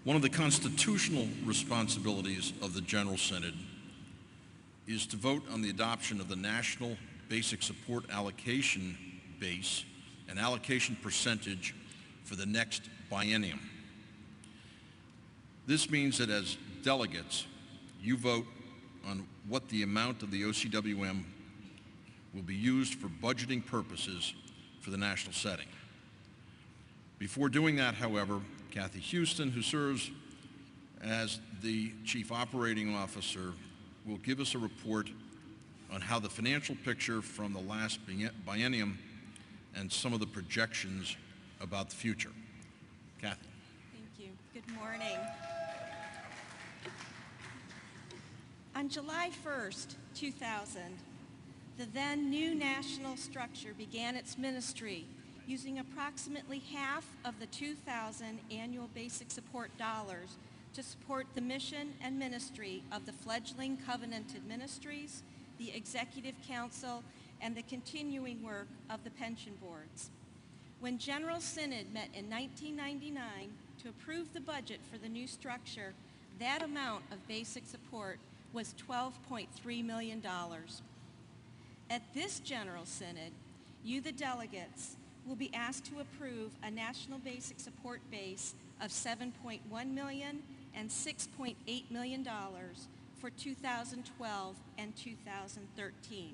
One of the constitutional responsibilities of the General Synod is to vote on the adoption of the National Basic Support Allocation Base and allocation percentage for the next biennium. This means that as delegates, you vote on what the amount of the O.C.W.M will be used for budgeting purposes for the national setting. Before doing that, however, Kathy Houston, who serves as the Chief Operating Officer, will give us a report on how the financial picture from the last biennium and some of the projections about the future. Kathy. Thank you. Good morning. On July 1st, 2000, the then new national structure began its ministry using approximately half of the 2000 annual basic support dollars to support the mission and ministry of the fledgling covenanted ministries, the Executive Council, and the continuing work of the pension boards. When General Synod met in 1999 to approve the budget for the new structure, that amount of basic support was $12.3 million. At this General Synod, you, the delegates, will be asked to approve a national basic support base of $7.1 million and $6.8 million for 2012 and 2013.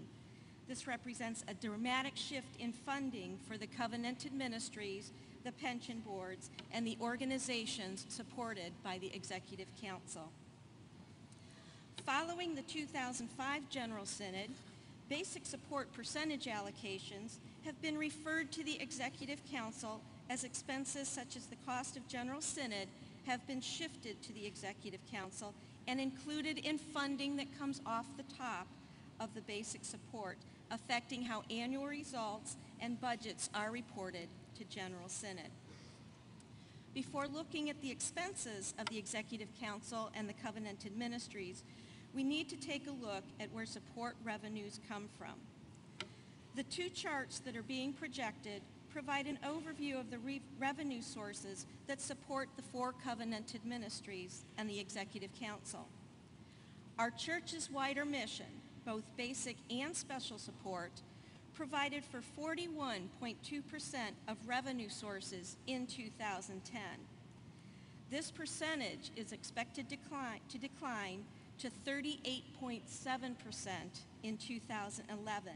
This represents a dramatic shift in funding for the covenanted ministries, the pension boards, and the organizations supported by the Executive Council. Following the 2005 General Synod, basic support percentage allocations have been referred to the Executive Council as expenses such as the cost of General Synod have been shifted to the Executive Council and included in funding that comes off the top of the basic support, affecting how annual results and budgets are reported to General Synod. Before looking at the expenses of the Executive Council and the covenanted ministries, we need to take a look at where support revenues come from. The two charts that are being projected provide an overview of the revenue sources that support the four covenanted ministries and the Executive Council. Our church's wider mission, both basic and special support, provided for 41.2% of revenue sources in 2010. This percentage is expected to decline to 38.7% in 2011.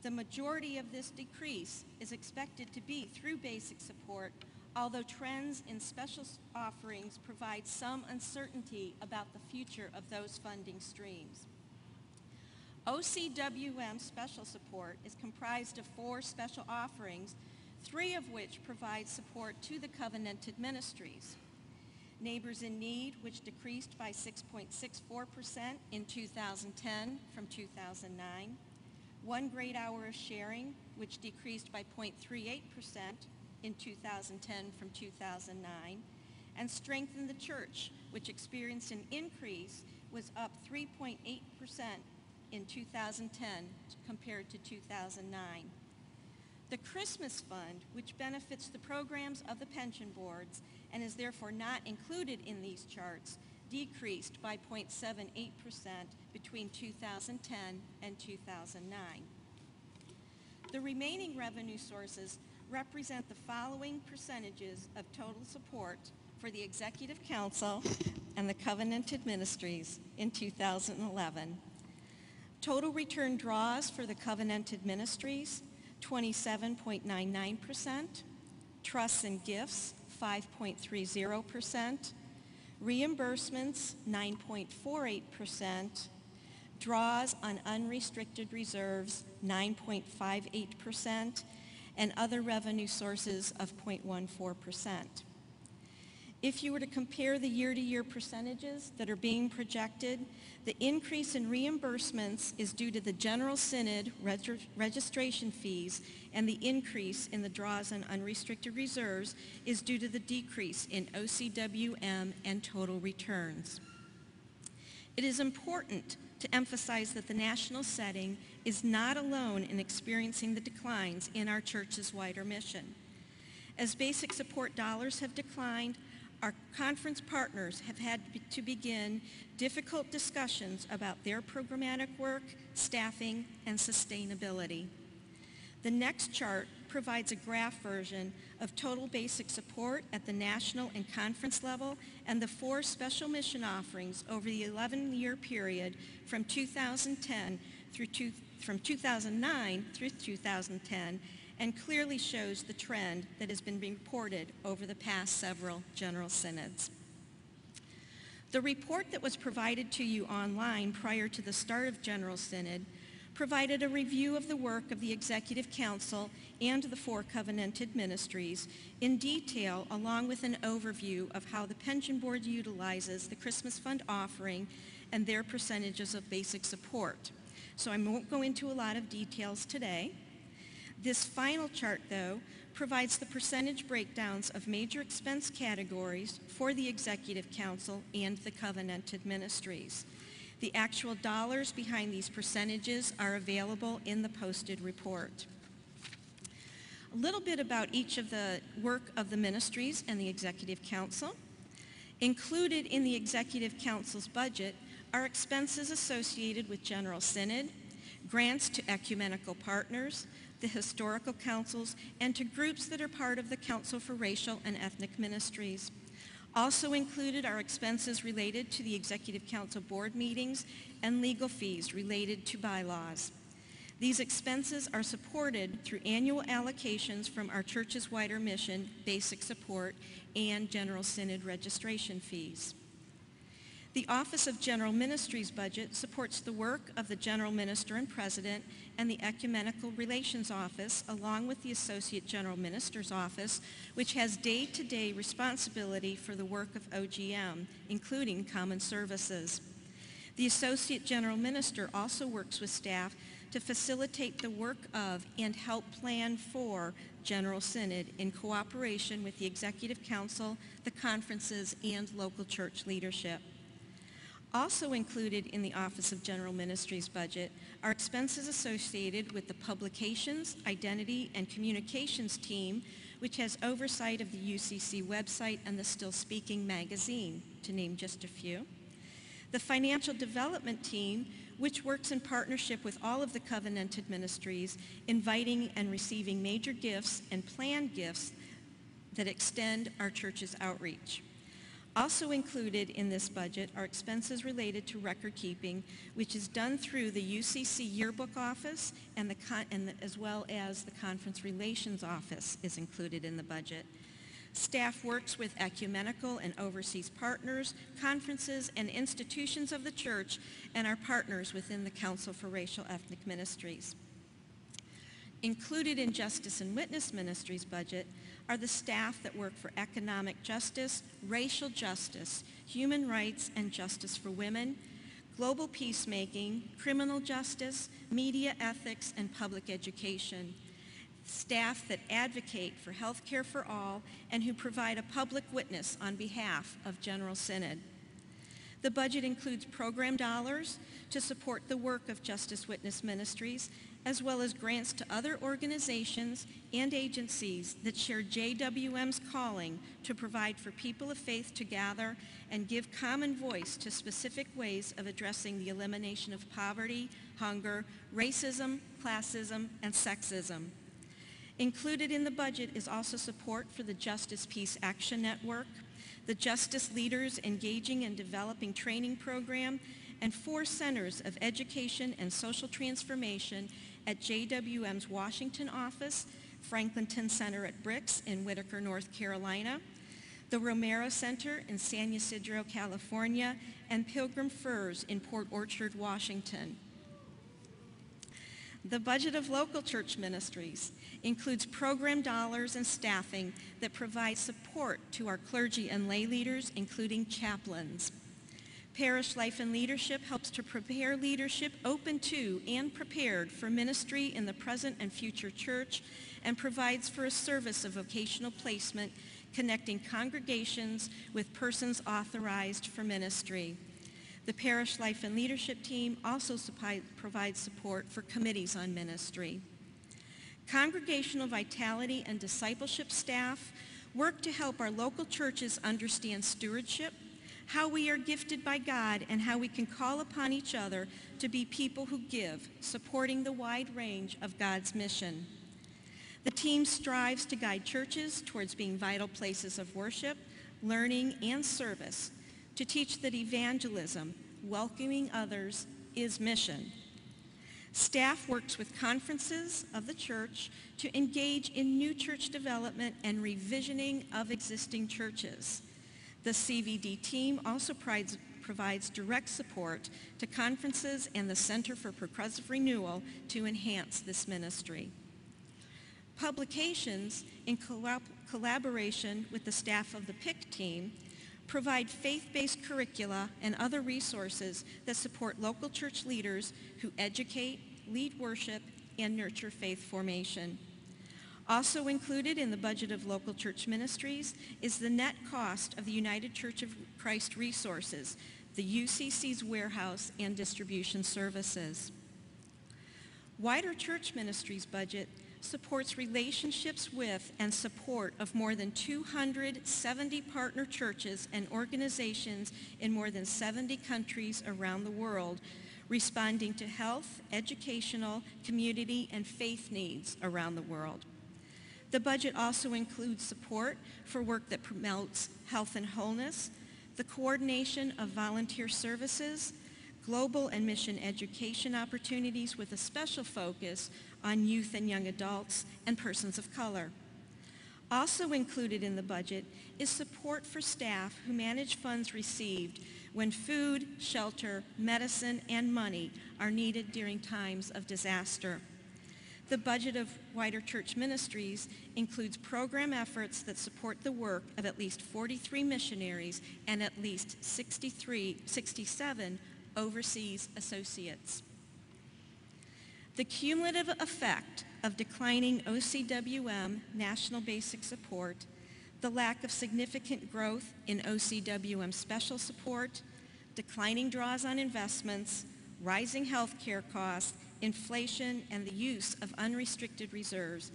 The majority of this decrease is expected to be through basic support, although trends in special offerings provide some uncertainty about the future of those funding streams. O.C.W.M special support is comprised of 4 special offerings, 3 of which provide support to the covenanted ministries. Neighbors in Need, which decreased by 6.64% in 2010 from 2009. One Great Hour of Sharing, which decreased by 0.38% in 2010 from 2009. And Strengthen the Church, which experienced an increase, was up 3.8% in 2010 compared to 2009. The Christmas Fund, which benefits the programs of the pension boards and is therefore not included in these charts, decreased by 0.78% between 2010 and 2009. The remaining revenue sources represent the following percentages of total support for the Executive Council and the covenanted ministries in 2011. Total return draws for the covenanted ministries, 27.99%, trusts and gifts, 5.30%, reimbursements, 9.48%, draws on unrestricted reserves, 9.58%, and other revenue sources of 0.14%. If you were to compare the year-to-year percentages that are being projected, the increase in reimbursements is due to the General Synod registration fees, and the increase in the draws on unrestricted reserves is due to the decrease in O.C.W.M and total returns. It is important to emphasize that the national setting is not alone in experiencing the declines in our church's wider mission. As basic support dollars have declined, Our conference partners have had to begin difficult discussions about their programmatic work, staffing, and sustainability. The next chart provides a graph version of total basic support at the national and conference level and the 4 special mission offerings over the 11-year period from 2009 through 2010, and clearly shows the trend that has been reported over the past several General Synods. The report that was provided to you online prior to the start of General Synod provided a review of the work of the Executive Council and the 4 covenanted ministries in detail, along with an overview of how the Pension Board utilizes the Christmas Fund offering and their percentages of basic support. So I won't go into a lot of details today. This final chart, though, provides the percentage breakdowns of major expense categories for the Executive Council and the covenanted ministries. The actual dollars behind these percentages are available in the posted report. A little bit about each of the work of the ministries and the Executive Council. Included in the Executive Council's budget are expenses associated with General Synod, grants to ecumenical partners, the historical councils, and to groups that are part of the Council for Racial and Ethnic Ministries. Also included are expenses related to the Executive Council board meetings and legal fees related to bylaws. These expenses are supported through annual allocations from our church's wider mission, basic support, and General Synod registration fees. The Office of General Ministries budget supports the work of the General Minister and President and the Ecumenical Relations Office, along with the Associate General Minister's Office, which has day-to-day responsibility for the work of O.C.W.M, including common services. The Associate General Minister also works with staff to facilitate the work of and help plan for General Synod in cooperation with the Executive Council, the conferences, and local church leadership. Also included in the Office of General Ministries budget are expenses associated with the Publications, Identity, and Communications team, which has oversight of the UCC website and the Still Speaking magazine, to name just a few. The Financial Development team, which works in partnership with all of the covenanted ministries, inviting and receiving major gifts and planned gifts that extend our church's outreach. Also included in this budget are expenses related to record keeping, which is done through the UCC Yearbook Office and as well as the Conference Relations Office is included in the budget. Staff works with ecumenical and overseas partners, conferences, and institutions of the church, and our partners within the Council for Racial Ethnic Ministries. Included in Justice and Witness Ministries budget are the staff that work for economic justice, racial justice, human rights and justice for women, global peacemaking, criminal justice, media ethics, and public education. Staff that advocate for health care for all and who provide a public witness on behalf of General Synod. The budget includes program dollars to support the work of Justice Witness Ministries, as well as grants to other organizations and agencies that share JWM's calling to provide for people of faith to gather and give common voice to specific ways of addressing the elimination of poverty, hunger, racism, classism, and sexism. Included in the budget is also support for the Justice Peace Action Network, the Justice Leaders Engaging and Developing Training Program, and 4 centers of education and social transformation at JWM's Washington office, Franklinton Center at Bricks in Whitaker, North Carolina, the Romero Center in San Ysidro, California, and Pilgrim Firs in Port Orchard, Washington. The budget of local church ministries includes program dollars and staffing that provide support to our clergy and lay leaders, including chaplains. Parish Life and Leadership helps to prepare leadership open to and prepared for ministry in the present and future church, and provides for a service of vocational placement connecting congregations with persons authorized for ministry. The Parish Life and Leadership team also provides support for committees on ministry. Congregational vitality and discipleship staff Work to help our local churches understand stewardship, how we are gifted by God, and how we can call upon each other to be people who give, supporting the wide range of God's mission. The team strives to guide churches towards being vital places of worship, learning, and service, to teach that evangelism, welcoming others, is mission. Staff works with conferences of the church to engage in new church development and revisioning of existing churches. The CVD team also provides direct support to conferences and the Center for Progressive Renewal to enhance this ministry. Publications, in collaboration with the staff of the PIC team, provide faith-based curricula and other resources that support local church leaders who educate, lead worship, and nurture faith formation. Also included in the budget of local church ministries is the net cost of the United Church of Christ resources, the UCC's warehouse and distribution services. Wider Church Ministries budget supports relationships with and support of more than 270 partner churches and organizations in more than 70 countries around the world, responding to health, educational, community, and faith needs around the world. The budget also includes support for work that promotes health and wholeness, the coordination of volunteer services, global and mission education opportunities with a special focus on youth and young adults and persons of color. Also included in the budget is support for staff who manage funds received when food, shelter, medicine, and money are needed during times of disaster. The budget of Wider Church Ministries includes program efforts that support the work of at least 43 missionaries and at least 67 overseas associates. The cumulative effect of declining O.C.W.M. national basic support, the lack of significant growth in O.C.W.M. special support, declining draws on investments, rising health care costs, inflation, and the use of unrestricted reserves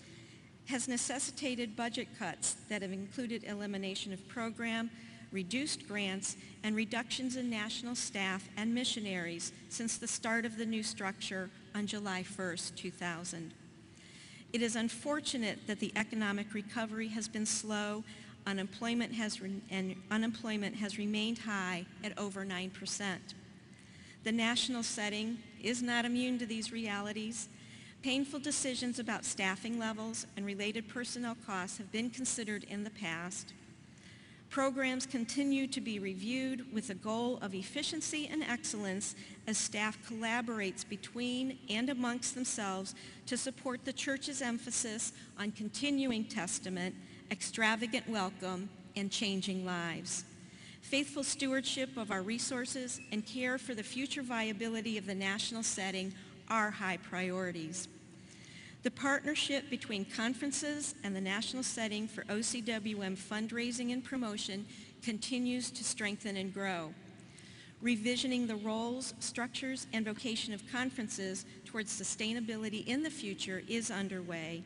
has necessitated budget cuts that have included elimination of program, reduced grants, and reductions in national staff and missionaries since the start of the new structure on July 1st, 2000. It is unfortunate that the economic recovery has been slow. Unemployment has remained high at over 9%. The national setting is not immune to these realities. Painful decisions about staffing levels and related personnel costs have been considered in the past. Programs continue to be reviewed with a goal of efficiency and excellence as staff collaborates between and amongst themselves to support the church's emphasis on continuing testament, extravagant welcome, and changing lives. Faithful stewardship of our resources and care for the future viability of the national setting are high priorities. The partnership between conferences and the national setting for O.C.W.M. fundraising and promotion continues to strengthen and grow. Revisioning the roles, structures, and vocation of conferences towards sustainability in the future is underway,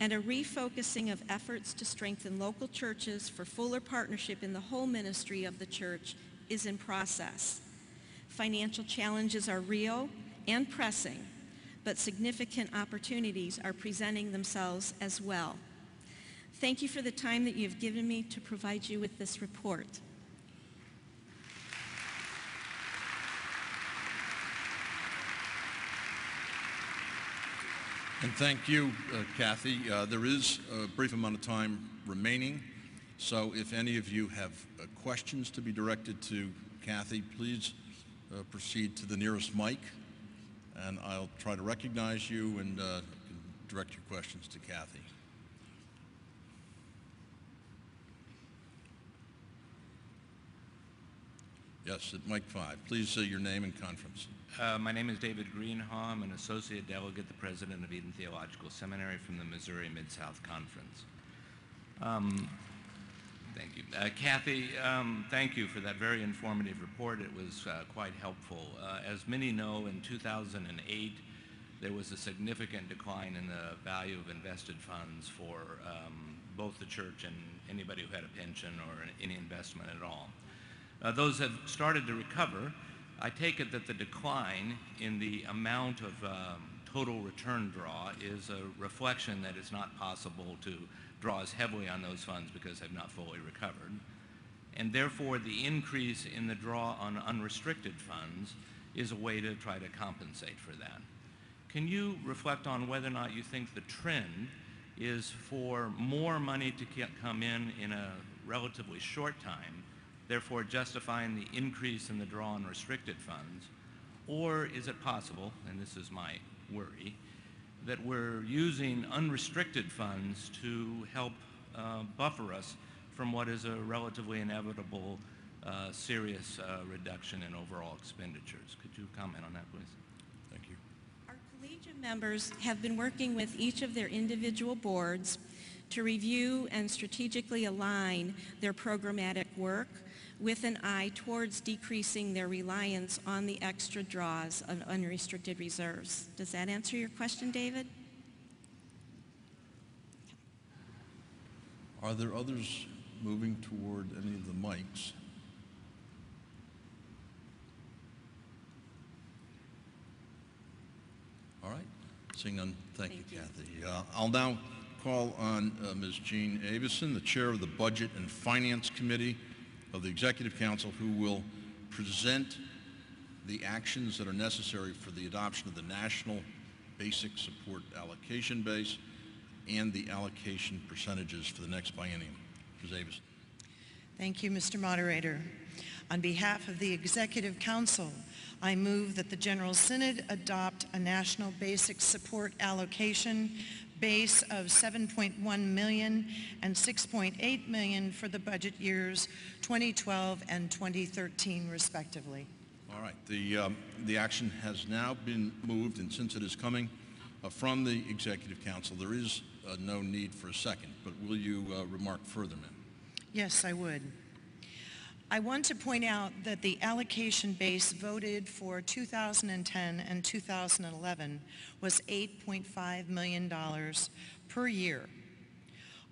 and a refocusing of efforts to strengthen local churches for fuller partnership in the whole ministry of the church is in process. Financial challenges are real and pressing, but significant opportunities are presenting themselves as well. Thank you for the time that you've given me to provide you with this report. And thank you, Kathy. There is a brief amount of time remaining, so if any of you have questions to be directed to Kathy, please proceed to the nearest mic, and I'll try to recognize you and direct your questions to Kathy. Yes, at mic 5. Please say your name and conference. My name is David Greenhaw. I'm an associate delegate, the president of Eden Theological Seminary from the Missouri Mid-South Conference. Thank you. Kathy, thank you for that very informative report. It was quite helpful. As many know, in 2008, there was a significant decline in the value of invested funds for both the church and anybody who had a pension or any investment at all. Those have started to recover. I take it that the decline in the amount of total return draw is a reflection that it's not possible to draw as heavily on those funds because they've not fully recovered. And therefore, the increase in the draw on unrestricted funds is a way to try to compensate for that. Can you reflect on whether or not you think the trend is for more money to come in a relatively short time, therefore justifying the increase in the draw on restricted funds? Or is it possible, and this is my worry, that we're using unrestricted funds to help buffer us from what is a relatively inevitable serious reduction in overall expenditures? Could you comment on that, please? Thank you. Our collegiate members have been working with each of their individual boards to review and strategically align their programmatic work with an eye towards decreasing their reliance on the extra draws of unrestricted reserves. Does that answer your question, David? Are there others moving toward any of the mics? All right. Seeing none, thank you, Kathy. I'll now call on Ms. Jean Avison, the chair of the Budget and Finance Committee of the Executive Council, who will present the actions that are necessary for the adoption of the National Basic Support Allocation Base and the allocation percentages for the next biennium. Ms. Avison. Thank you, Mr. Moderator. On behalf of the Executive Council, I move that the General Synod adopt a National Basic Support Allocation base of $7.1 million and $6.8 million for the budget years 2012 and 2013, respectively. All right. The action has now been moved, and since it is coming from the Executive Council, there is no need for a second. But will you remark further, ma'am? Yes, I would. I want to point out that the allocation base voted for 2010 and 2011 was $8.5 million per year.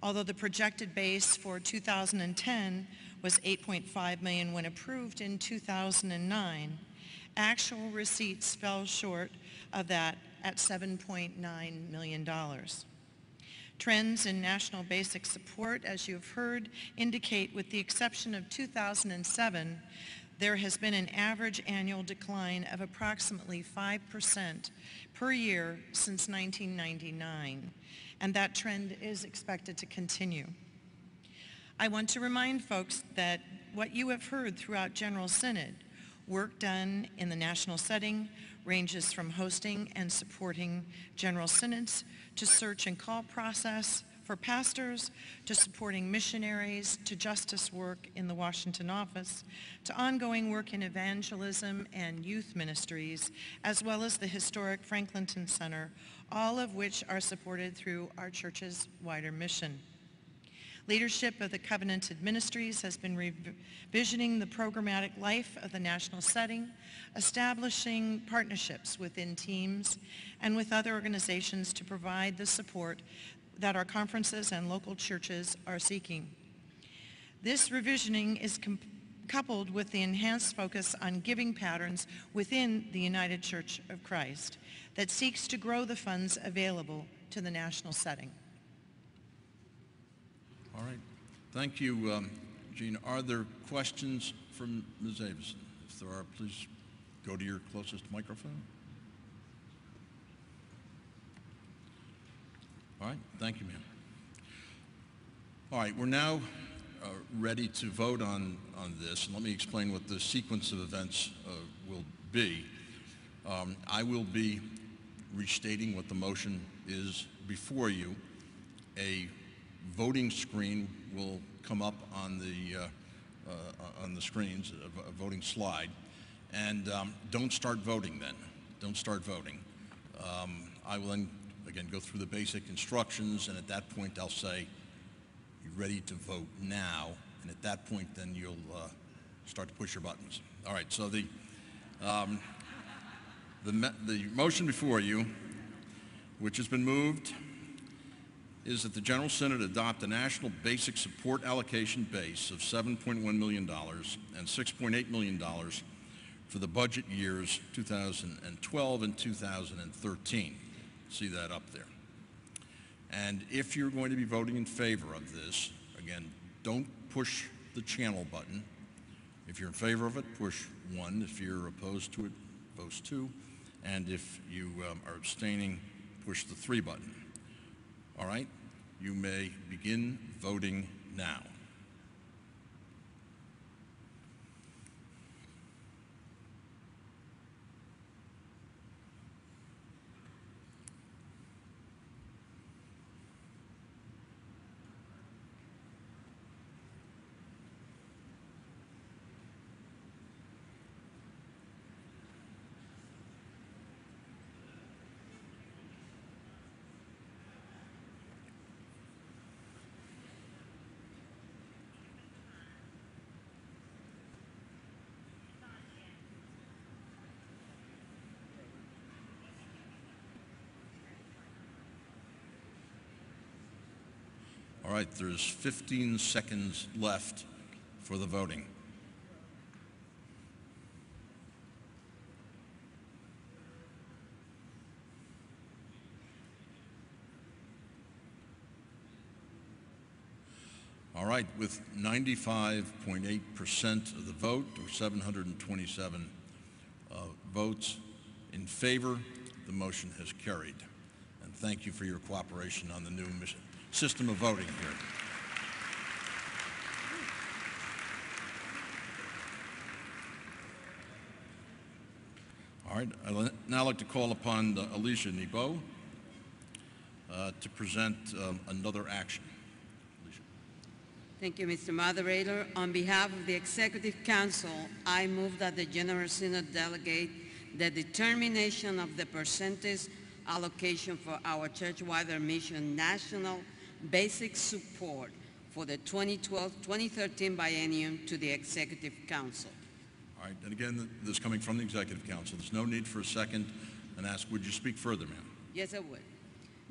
Although the projected base for 2010 was $8.5 million when approved in 2009, actual receipts fell short of that at $7.9 million. Trends in national basic support, as you have heard, indicate, with the exception of 2007, there has been an average annual decline of approximately 5% per year since 1999, and that trend is expected to continue. I want to remind folks that what you have heard throughout General Synod, work done in the national setting, ranges from hosting and supporting General Synods to search and call process for pastors, to supporting missionaries, to justice work in the Washington office, to ongoing work in evangelism and youth ministries, as well as the historic Franklinton Center, all of which are supported through our church's wider mission. Leadership of the Covenanted Ministries has been revisioning the programmatic life of the national setting, establishing partnerships within teams and with other organizations to provide the support that our conferences and local churches are seeking. This revisioning is coupled with the enhanced focus on giving patterns within the United Church of Christ that seeks to grow the funds available to the national setting. All right. Thank you, Jean. Are there questions from Ms. Avison? If there are, please go to your closest microphone. All right. Thank you, ma'am. All right. We're now ready to vote on this, and let me explain what the sequence of events will be. I will be restating what the motion is before you. A voting screen will come up on the screens, a voting slide, and don't start voting then. Don't start voting. I will then, again, go through the basic instructions, and at that point I'll say, "You ready to vote now?" And at that point then you'll start to push your buttons. All right, so the motion before you, which has been moved, is that the General Synod adopt a national basic support allocation base of $7.1 million and $6.8 million for the budget years 2012 and 2013. See that up there. And if you're going to be voting in favor of this, again, don't push the channel button. If you're in favor of it, push 1. If you're opposed to it, push 2. And if you are abstaining, push the 3 button. All right? You may begin voting now. All right, there's 15 seconds left for the voting. All right, with 95.8% of the vote, or 727 votes in favor, the motion has carried. And thank you for your cooperation on the new system of voting here. All right, I'd now like to call upon Alicia Nebo to present another action. Alicia. Thank you, Mr. Moderator. On behalf of the Executive Council, I move that the General Synod delegate the determination of the percentage allocation for our church-wide mission national basic support for the 2012-2013 biennium to the Executive Council. All right, and again, this is coming from the Executive Council. There's no need for a second, and ask, would you speak further, ma'am? Yes, I would.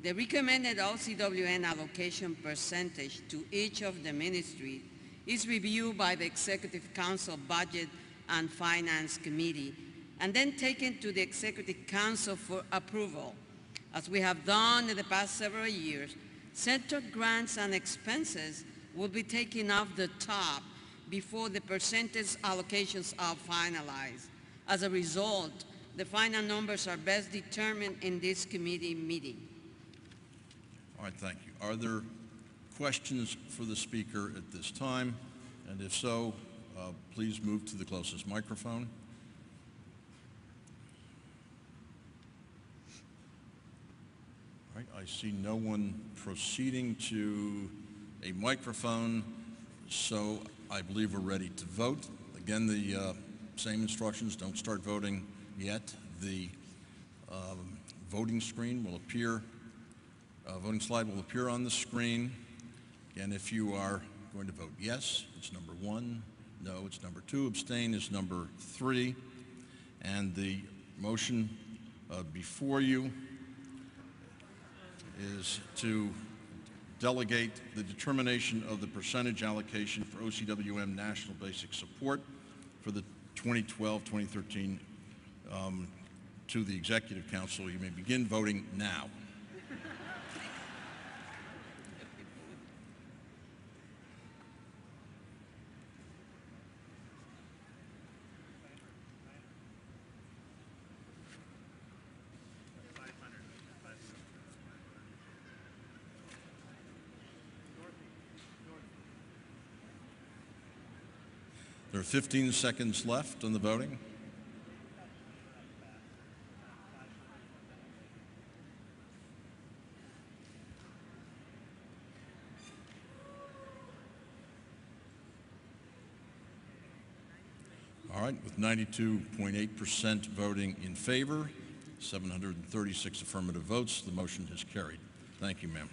The recommended O.C.W.M allocation percentage to each of the ministries is reviewed by the Executive Council Budget and Finance Committee and then taken to the Executive Council for approval. As we have done in the past several years, center grants and expenses will be taken off the top before the percentage allocations are finalized. As a result, the final numbers are best determined in this committee meeting. All right, thank you. Are there questions for the speaker at this time? And if so, please move to the closest microphone. All right, I see no one proceeding to a microphone, so I believe we're ready to vote. Again, the same instructions, don't start voting yet. The voting screen will appear, voting slide will appear on the screen. Again, if you are going to vote yes, it's number 1. No, it's number 2. Abstain is number 3. And the motion before you is to delegate the determination of the percentage allocation for O.C.W.M National Basic Support for the 2012-2013 to the Executive Council. You may begin voting now. There are 15 seconds left on the voting. All right, with 92.8% voting in favor, 736 affirmative votes, the motion has carried. Thank you, ma'am.